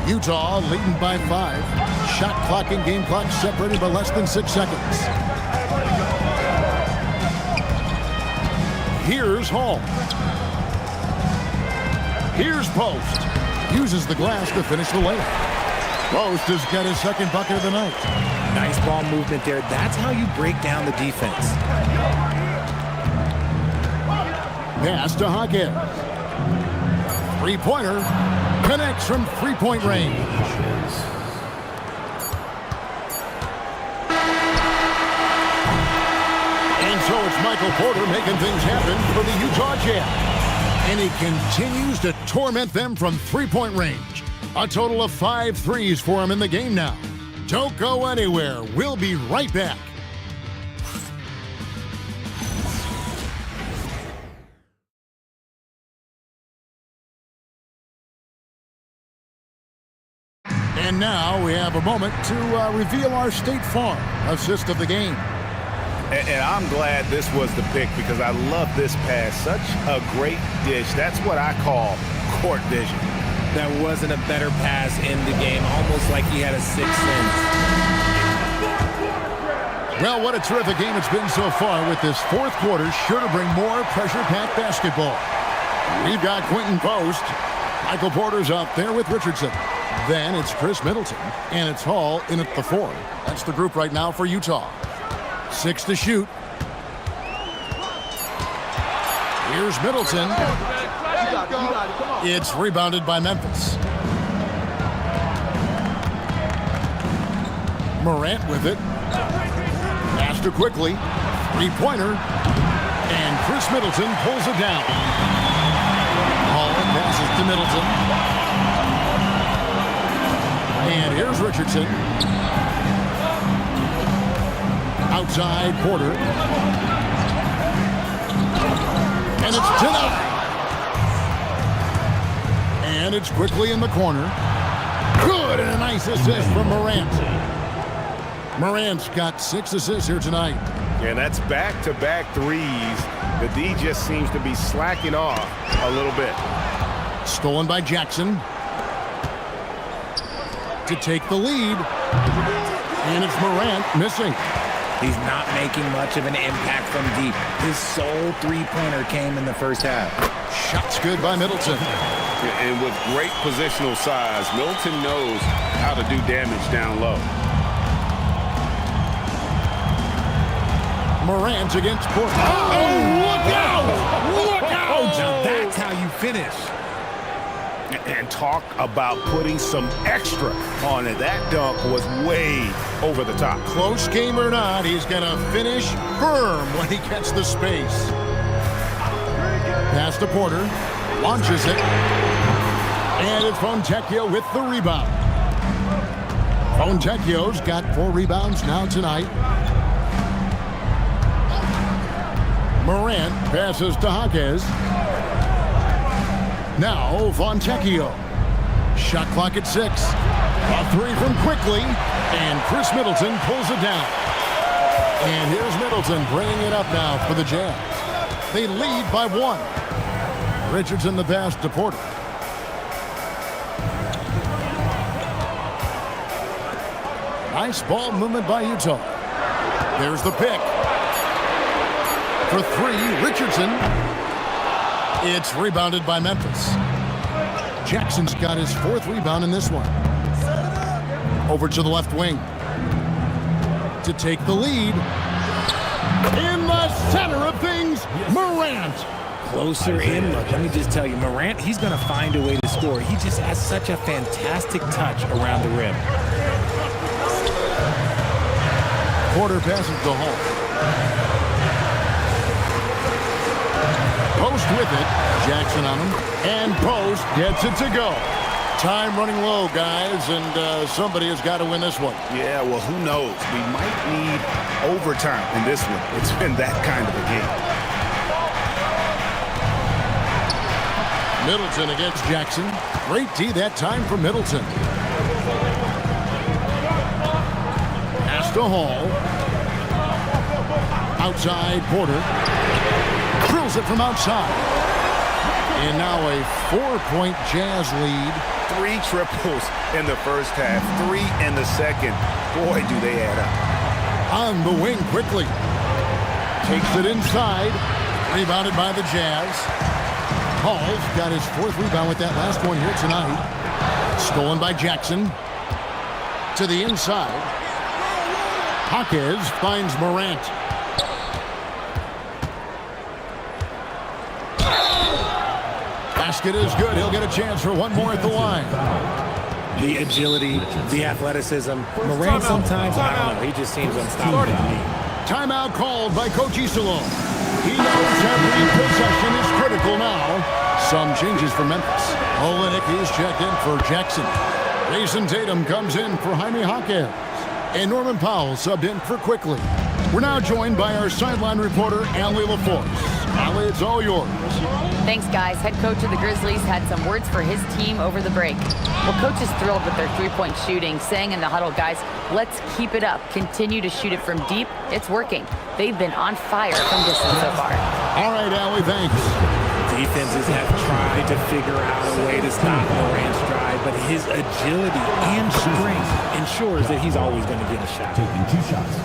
Utah leading by 5. Shot clock and game clock separated by less than 6 seconds. Here's Hall. Here's Post. Uses the glass to finish the layup. Post has got his second bucket of the night. Nice ball movement there. That's how you break down the defense. Pass to Hawkins. Three-pointer. Connects from three-point range. And so it's Michael Porter making things happen for the Utah Jazz. And he continues to torment them from three-point range. A total of 5 threes for him in the game now. Don't go anywhere. We'll be right back. And now we have a moment to reveal our State Farm assist of the game. And I'm glad this was the pick because I love this pass. Such a great dish. That's what I call court vision. There wasn't a better pass in the game, almost like he had a sixth sense. Well, what a terrific game it's been so far with this fourth quarter. Sure to bring more pressure-packed basketball. We've got Quentin Post. Michael Porter's out there with Richardson. Then it's Chris Middleton, and it's Hall in at the 4. That's the group right now for Utah. 6 to shoot. Here's Middleton. It's rebounded by Memphis. Morant with it. Master quickly. Three-pointer. And Chris Middleton pulls it down. Hall passes to Middleton. And here's Richardson. Outside Porter. And it's denied. And it's quickly in the corner. Good, and a nice assist from Morant. Morant's got 6 assists here tonight. And that's back-to-back threes. The D just seems to be slacking off a little bit. Stolen by Jackson. To take the lead. And it's Morant missing. He's not making much of an impact from deep. His sole three-pointer came in the first half. Shot's good by Middleton. And with great positional size, Middleton knows how to do damage down low. Morant against Porter. Oh, look out! Look out! Now that's how you finish. And talk about putting some extra on it. That dunk was way over the top. Close game or not, he's going to finish firm when he gets the space. Pass to Porter. Launches it. And it's Fontecchio with the rebound. Fontecchio's got 4 rebounds now tonight. Morant passes to Hawkins. Now Fontecchio. Shot clock at 6. A 3 from Quickly. And Chris Middleton pulls it down. And here's Middleton bringing it up now for the Jazz. They lead by 1. Richardson the pass to Porter. Nice ball movement by Utah. There's the pick. For three, Richardson. It's rebounded by Memphis. Jackson's got his 4th rebound in this one. Over to the left wing. To take the lead. In the center of things, Morant. Closer in look. Let me just tell you, Morant, he's going to find a way to score. He just has such a fantastic touch around the rim. Porter passes to Hall. Post with it. Jackson on him. And Post gets it to go. Time running low, guys, and somebody has got to win this one. Yeah, well, who knows? We might need overtime in this one. It's been that kind of a game. Middleton against Jackson. Great D that time for Middleton. Pass to Hall. Outside, Porter. Drills it from outside. And now a 4-point Jazz lead. 3 triples in the first half, 3 in the second. Boy, do they add up. On the wing quickly. Takes it inside. Rebounded by the Jazz. Hall's got his 4th rebound with that last one here tonight. Stolen by Jackson. To the inside. Jaquez finds Morant. Basket is good. He'll get a chance for one more at the line. The agility, the athleticism. Morant sometimes, I don't know, he just seems unstoppable to me. Timeout called by Coach Iserlohn. He knows every possession is critical now. Some changes for Memphis. Olynyk is checked in for Jackson. Jason Tatum comes in for Jaime Jaquez. And Norman Powell subbed in for Quickly. We're now joined by our sideline reporter, Allie LaForce. Allie, it's all yours. Thanks, guys. Head coach of the Grizzlies had some words for his team over the break. Well, coach is thrilled with their 3-point shooting, saying in the huddle, guys, let's keep it up. Continue to shoot it from deep. It's working. They've been on fire from distance so far. All right, Allie, thanks. Defenses have tried to figure out a way to stop Morant's drive, but his agility and strength ensures that he's always going to get a shot. Taking 2 shots.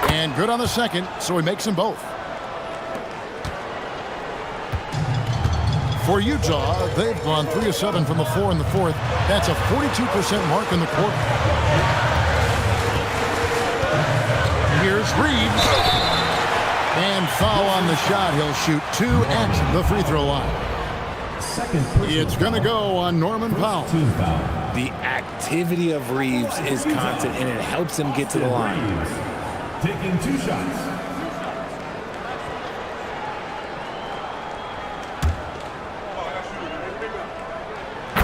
And good on the second, so he makes them both. For Utah, they've gone 3 of 7 from the floor in the 4th. That's a 42% mark in the quarter. Here's Reeves. And foul on the shot. He'll shoot 2 at the free throw line. It's going to go on Norman Powell. The activity of Reeves is constant, and it helps him get to the line. Taking 2 shots.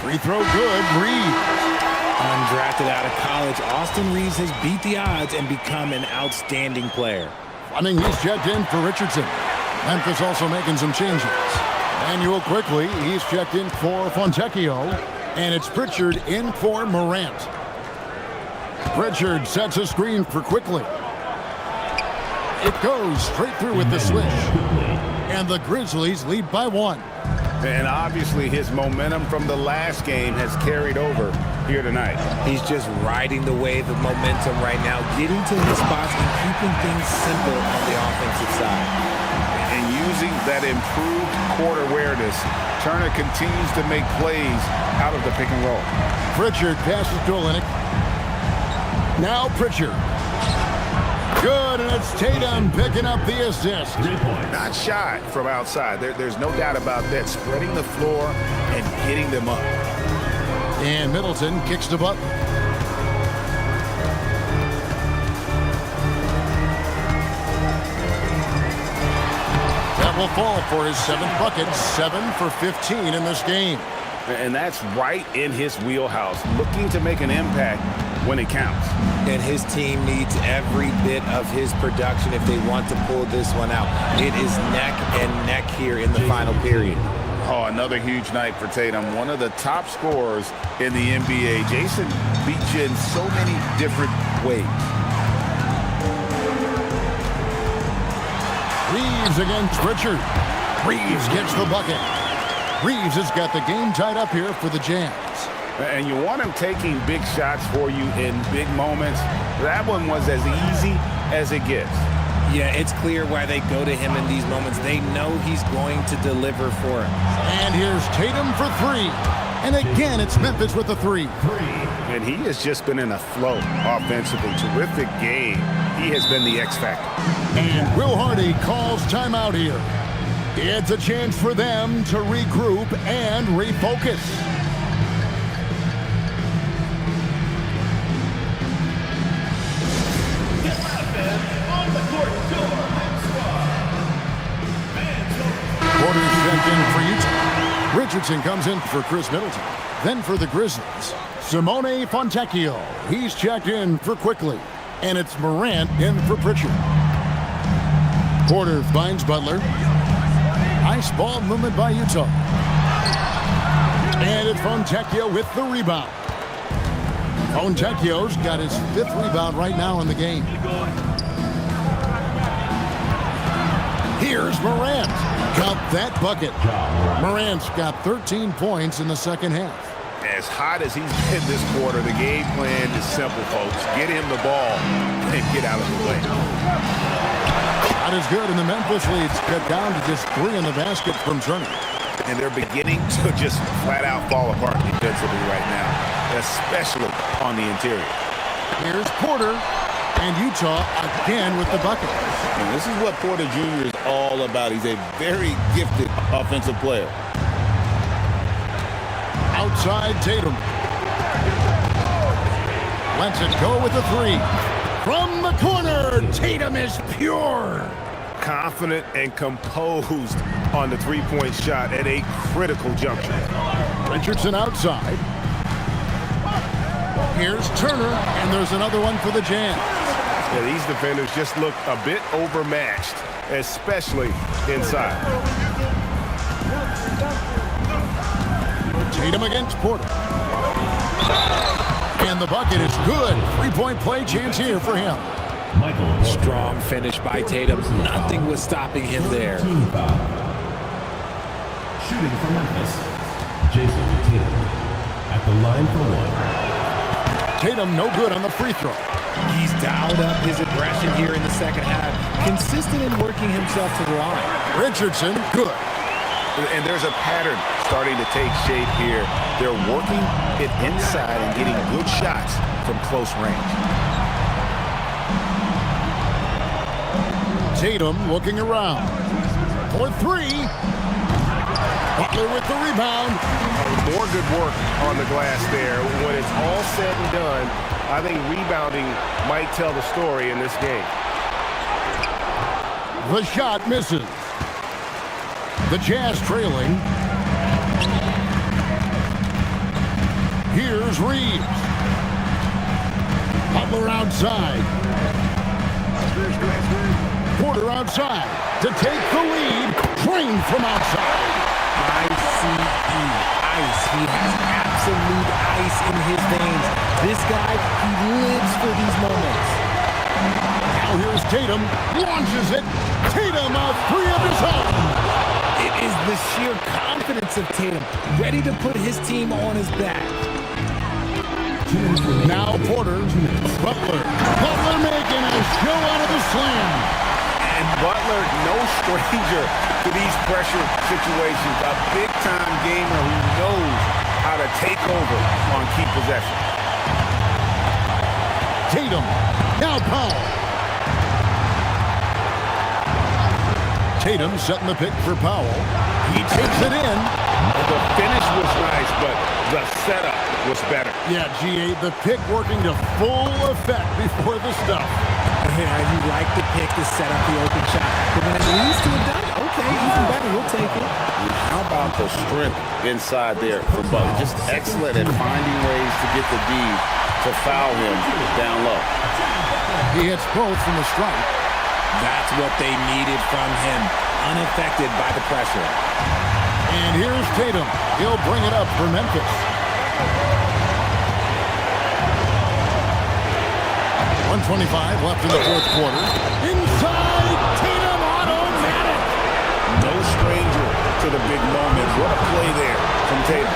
Free throw good. Reeves. Undrafted out of college, Austin Reeves has beat the odds and become an outstanding player. Running, he's checked in for Richardson. Memphis also making some changes. Manuel Quickly, he's checked in for Fontecchio. And it's Pritchard in for Morant. Pritchard sets a screen for Quickly. It goes straight through with the swish. And the Grizzlies lead by 1. And obviously his momentum from the last game has carried over here tonight. He's just riding the wave of momentum right now, getting to his spots and keeping things simple on the offensive side. And using that improved court awareness, Turner continues to make plays out of the pick and roll. Pritchard passes to Olynyk. Now Pritchard. Good, and it's Tatum picking up the assist. 3 points. Not shy from outside. There's no doubt about that. Spreading the floor and getting them up. And Middleton kicks the button. That will fall for his 7th bucket. 7 for 15 in this game. And that's right in his wheelhouse. Looking to make an impact when it counts. And his team needs every bit of his production if they want to pull this one out. It is neck and neck here in the final period. Oh, another huge night for Tatum. One of the top scorers in the NBA. Jason beats you in so many different ways. Reeves against Pritchard. Reeves gets the bucket. Reeves has got the game tied up here for the Jazz. And you want him taking big shots for you in big moments. That one was as easy as it gets. Yeah, it's clear why they go to him in these moments. They know he's going to deliver for him. And here's Tatum for three. And again, it's Memphis with the three. And he has just been in a flow offensively. Terrific game. He has been the X factor. And Will Hardy calls timeout here. It's a chance for them to regroup and refocus. Porter's checked in for Utah. Richardson comes in for Chris Middleton. Then for the Grizzlies, Simone Fontecchio. He's checked in for Quickly. And it's Morant in for Pritchard. Porter finds Butler. Nice ball movement by Utah. And it's Fontecchio with the rebound. Fontecchio's got his 5th rebound right now in the game. Here's Morant. Count that bucket. Morant's got 13 points in the second half. As hot as he's been this quarter, the game plan is simple, folks. Get him the ball and get out of the way. Not as good, and the Memphis leads cut down to just 3 in the basket from Turner. And they're beginning to just flat out fall apart defensively right now, especially on the interior. Here's Porter, and Utah again with the bucket. And this is what Porter Jr. is all about. He's a very gifted offensive player. Outside Tatum. Lets it go with the three. From the corner, Tatum is pure. Confident and composed on the three-point shot at a critical juncture. Richardson outside. Here's Turner, and there's another one for the Jazz. Yeah, these defenders just look a bit overmatched, especially inside. Tatum against Porter. And the bucket is good. 3-point play chance here for him. Strong finish by Tatum. Nothing was stopping him there. Shooting for Memphis, Jason Tatum at the line for one. Tatum no good on the free throw. He's dialed up his aggression here in the second half. Consistent in working himself to the line. Richardson, good. And there's a pattern starting to take shape here. They're working it inside and getting good shots from close range. Tatum looking around. For three. Butler with the rebound. More good work on the glass there. When it's all said and done, I think rebounding might tell the story in this game. The shot misses. The Jazz trailing. Here's Reeves. Butler outside. Porter outside to take the lead. Train from outside. ICE. Ice. He has absolute ice in his veins. This guy, he lives for these moments. Now here's Tatum. Launches it. Tatum a three of his own. It is the sheer confidence of Tatum, ready to put his team on his back. Now Porter. Butler. Butler making a show out of the slam. And Butler, no stranger to these pressure situations. A big-time gamer who knows how to take over on key possession. Tatum. Now Powell. Tatum setting the pick for Powell. He takes it in. The finish was nice, but the setup was better. Yeah, G8, the pick working to full effect before the stuff. Yeah, you like the pick to set up the open shot. But when it leads to a dunk, okay, even better, we'll take it. How about the strength inside there for Butler? Just excellent at finding ways to get the D to foul him down low. He hits both from the strike. That's what they needed from him, unaffected by the pressure. And here's Tatum. He'll bring it up for Memphis. .125 left in the fourth quarter. Inside, Tatum automatic. No stranger for the big moment. What a play there from Tatum.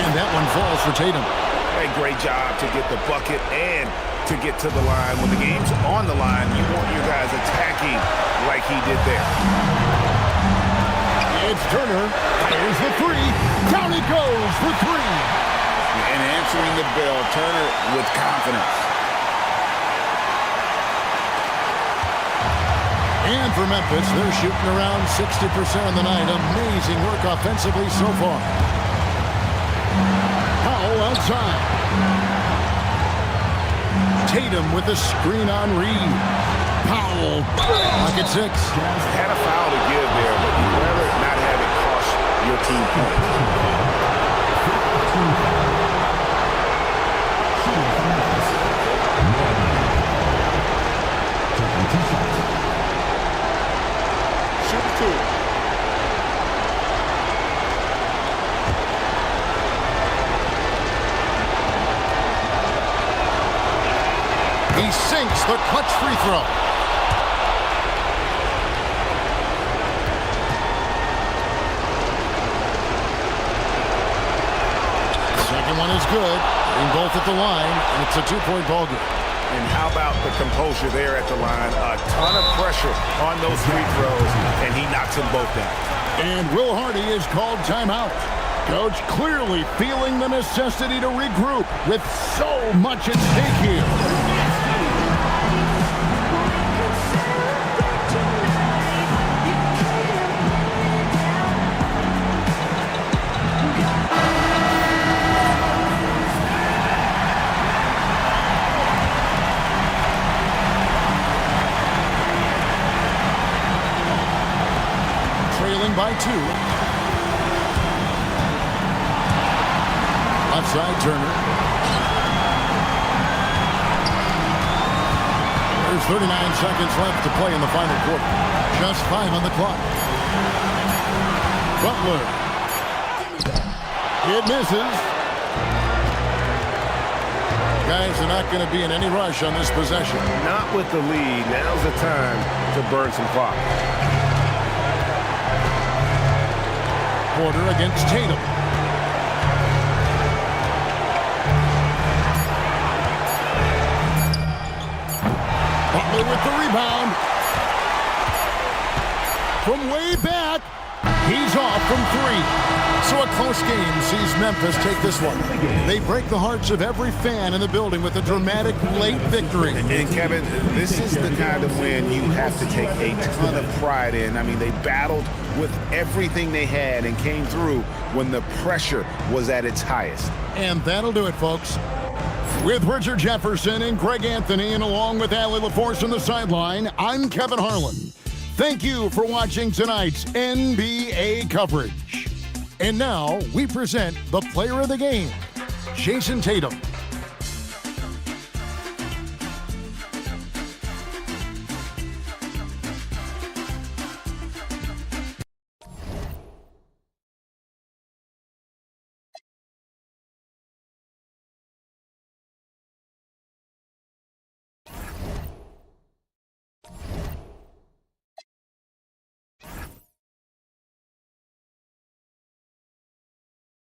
That one falls for Tatum. A great job to get the bucket and to get to the line. When the game's on the line, you want your guys attacking like he did there. It's Turner. There's the three. Down he goes for three. And answering the bell, Turner with confidence. And for Memphis, they're shooting around 60% on the night. Amazing work offensively so far. Powell outside. Tatum with a screen on Reed. Powell, pocket six. Had a foul to give there, but you'd rather not have it cost your team points. He sinks the clutch free throw. Second one is good. Being both at the line, and it's a two-point ball game. And how about the composure there at the line? A ton of pressure on those free throws, and he knocks them both down. And Will Hardy is called timeout. Coach clearly feeling the necessity to regroup with so much at stake here. By two. Outside Turner. There's 39 seconds left to play in the final quarter. Just 5 on the clock. Butler. It misses. Guys are not going to be in any rush on this possession. Not with the lead. Now's the time to burn some clock. Porter against Tatum. Butler with the rebound. From way back, he's off from three. So a close game sees Memphis take this one. They break the hearts of every fan in the building with a dramatic late victory. And Kevin, this is the kind of win you have to take a ton of pride in. I mean, they battled with everything they had and came through when the pressure was at its highest. And that'll do it, folks. With Richard Jefferson and Greg Anthony, and along with Allie LaForce on the sideline, I'm Kevin Harlan. Thank you for watching tonight's NBA coverage. And now we present the player of the game, Jason Tatum.